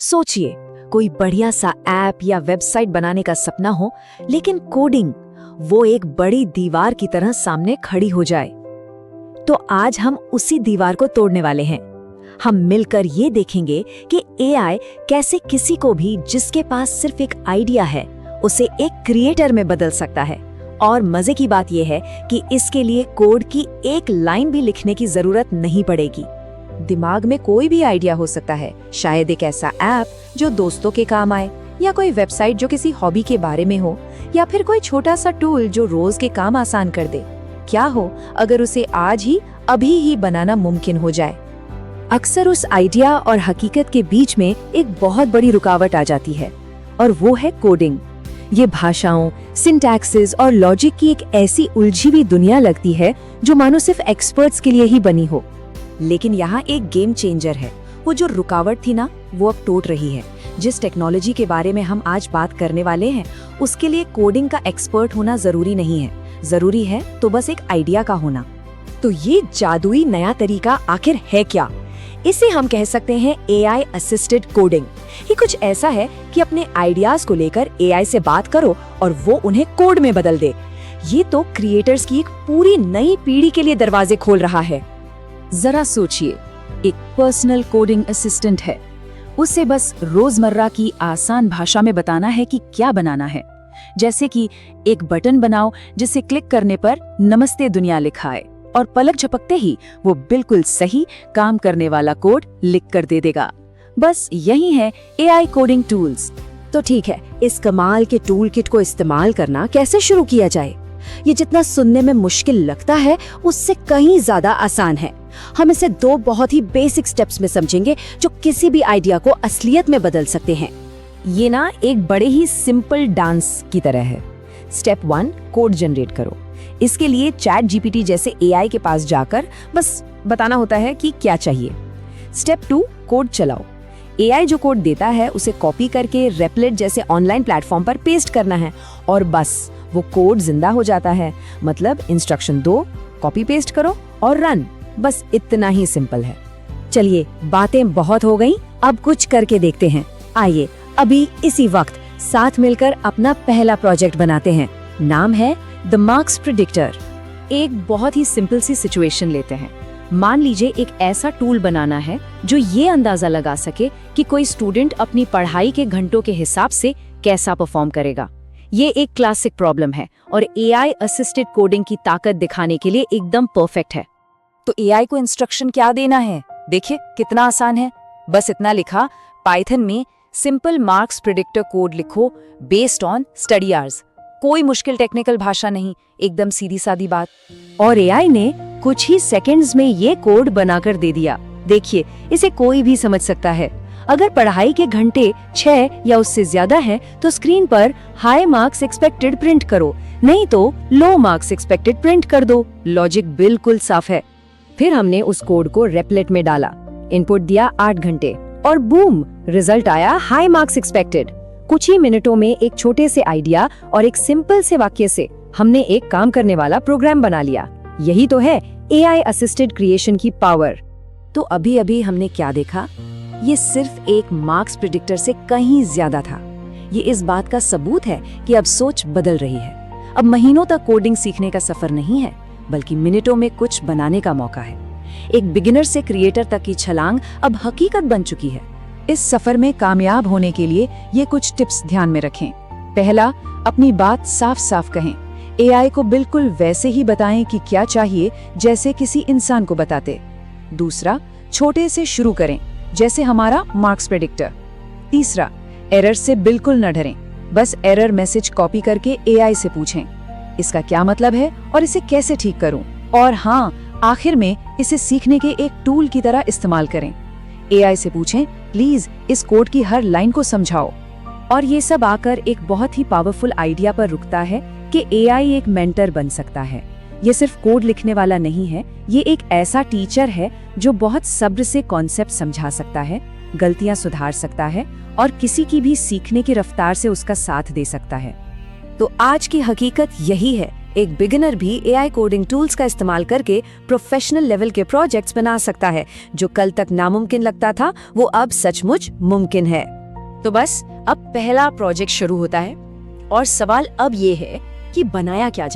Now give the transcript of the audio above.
सोचिए, कोई बढ़िया सा ऐप या वेबसाइट बनाने का सपना हो, लेकिन कोडिंग वो एक बड़ी दीवार की तरह सामने खड़ी हो जाए। तो आज हम उसी दीवार को तोड़ने वाले हैं। हम मिलकर ये देखेंगे कि एआई कैसे किसी को भी जिसके पास सिर्फ एक आइडिया है, उसे एक क्रिएटर में बदल सकता है। और मजे की बात यह है कि इसके लिए कोड की एक लाइन भी लिखने की जरूरत नहीं पड़ेगी। दिमाग में कोई भी आइडिया हो सकता है, शायद एक ऐसा ऐप जो दोस्तों के काम आए, या कोई वेबसाइट जो किसी हॉबी के बारे में हो, या फिर कोई छोटा सा टूल जो रोज के काम आसान कर दे। क्या हो अगर उसे आज ही अभी ही बनाना मुमकिन हो जाए। अक्सर उस आइडिया और हकीकत के बीच में एक बहुत बड़ी रुकावट आ जाती है, और वो है कोडिंग। ये भाषाओं, सिंटैक्सेस और लॉजिक की एक ऐसी उलझी हुई दुनिया लगती है जो मानो सिर्फ एक्सपर्ट्स के लिए ही बनी हो। लेकिन यहाँ एक गेम चेंजर है। वो जो रुकावट थी ना, वो अब टूट रही है। जिस टेक्नोलॉजी के बारे में हम आज बात करने वाले हैं, उसके लिए कोडिंग का एक्सपर्ट होना जरूरी नहीं है। जरूरी है तो बस एक आइडिया का होना। तो ये जादुई नया तरीका आखिर है क्या? इसे हम कह सकते हैं एआई असिस्टेड कोडिंग। ये कुछ ऐसा है कि अपने आइडियाज को लेकर एआई से बात करो और वो उन्हें कोड में बदल दे। ये तो क्रिएटर्स की एक पूरी नई पीढ़ी के लिए दरवाजे खोल रहा है। जरा सोचिए, एक पर्सनल कोडिंग असिस्टेंट है। उसे बस रोजमर्रा की आसान भाषा में बताना है कि क्या बनाना है। जैसे कि एक बटन बनाओ जिसे क्लिक करने पर नमस्ते दुनिया लिखा आए, और पलक झपकते ही वो बिल्कुल सही काम करने वाला कोड लिख कर दे देगा। बस यही है एआई कोडिंग टूल्स। तो ठीक है, इस कमाल के टूल किट को इस्तेमाल करना कैसे शुरू किया जाए? ये जितना सुनने में मुश्किल लगता है, उससे कहीं ज्यादा आसान है। हम इसे दो बहुत ही बेसिक स्टेप्स में समझेंगे जो किसी भी आइडिया को असलियत में बदल सकते हैं। ये ना एक बड़े ही सिंपल डांस की तरह है। स्टेप 1, कोड जनरेट करो। इसके लिए चैट जीपीटी जैसे एआई के पास जाकर बस बताना होता है कि क्या चाहिए। स्टेप 2, कोड चलाओ। एआई जो कोड देता है उसे कॉपी करके रेपलेट जैसे ऑनलाइन प्लेटफॉर्म पर पेस्ट करना है, और बस वो कोड जिंदा हो जाता है। मतलब इंस्ट्रक्शन दो, कॉपी पेस्ट करो और रन। बस इतना ही सिंपल है। चलिए, बातें बहुत हो गई, अब कुछ करके देखते हैं। आइए अभी इसी वक्त साथ मिलकर अपना पहला प्रोजेक्ट बनाते हैं। नाम है द मार्क्स प्रेडिक्टर। एक बहुत ही सिंपल सी सिचुएशन लेते हैं। मान लीजिए एक ऐसा टूल बनाना है जो ये अंदाजा लगा सके कि कोई स्टूडेंट अपनी पढ़ाई के घंटों के हिसाब से कैसा परफॉर्म करेगा। ये एक क्लासिक प्रॉब्लम है और एआई असिस्टेड कोडिंग की ताकत दिखाने के लिए एकदम परफेक्ट है। तो एआई को इंस्ट्रक्शन क्या देना है? देखिए कितना आसान है। बस इतना लिखा, पाइथन में सिंपल मार्क्स प्रेडिक्टर कोड लिखो बेस्ड ऑन स्टडी आवर्स। कोई मुश्किल टेक्निकल भाषा नहीं, एकदम सीधी सादी बात। और एआई ने कुछ ही सेकंड्स में ये कोड बनाकर दे दिया। देखिए, इसे कोई भी समझ सकता है। अगर पढ़ाई के घंटे 6 या उससे ज्यादा हैं, तो स्क्रीन पर हाई मार्क्स एक्सपेक्टेड प्रिंट करो, नहीं तो लो मार्क्स एक्सपेक्टेड प्रिंट कर दो। लॉजिक बिल्कुल साफ है। फिर हमने उस कोड को रेपलेट में डाला, इनपुट दिया 8 घंटे, और बूम, रिजल्ट आया हाई मार्क्स एक्सपेक्टेड। कुछ ही मिनटों में एक छोटे से आइडिया और एक सिंपल से वाक्य से हमने एक काम करने वाला प्रोग्राम बना लिया। यही तो है एआई असिस्टेड क्रिएशन की पावर। तो अभी अभी हमने क्या देखा? ये सिर्फ एक मार्क्स प्रेडिक्टर से कहीं ज्यादा था। ये इस बात का सबूत है कि अब सोच बदल रही है। अब महीनों तक कोडिंग सीखने का सफर नहीं है, बल्कि मिनटों में कुछ बनाने का मौका है। एक बिगिनर से क्रिएटर तक की छलांग अब हकीकत बन चुकी है। इस सफर में कामयाब होने के लिए ये कुछ टिप्स ध्यान में रखें। पहला, अपनी बात साफ साफ कहें। एआई को बिल्कुल वैसे ही बताएं कि क्या चाहिए जैसे किसी इंसान को बताते। दूसरा, छोटे से शुरू करें, जैसे हमारा मार्क्स प्रेडिक्टर। तीसरा, एरर से बिल्कुल न डरें। बस एरर मैसेज कॉपी करके एआई से पूछें, इसका क्या मतलब है और इसे कैसे ठीक करूं। और हाँ, आखिर में इसे सीखने के एक टूल की तरह इस्तेमाल करें। एआई से पूछें, प्लीज इस कोड की हर लाइन को समझाओ। और ये सब आकर एक बहुत ही पावरफुल आइडिया पर रुकता है कि एआई एक मेंटर बन सकता है। ये सिर्फ कोड लिखने वाला नहीं है, ये एक ऐसा टीचर है जो बहुत सब्र से कॉन्सेप्ट समझा सकता है, गलतियां सुधार सकता है, और किसी की भी सीखने की रफ्तार से उसका साथ दे सकता है। तो आज की हकीकत यही है, एक बिगिनर भी एआई कोडिंग टूल्स का इस्तेमाल करके प्रोफेशनल लेवल के प्रोजेक्ट्स बना सकता है। जो कल तक नामुमकिन लगता था वो अब सचमुच मुमकिन है। तो बस अब पहला प्रोजेक्ट शुरू होता है और सवाल अब ये है कि बनाया क्या जाए।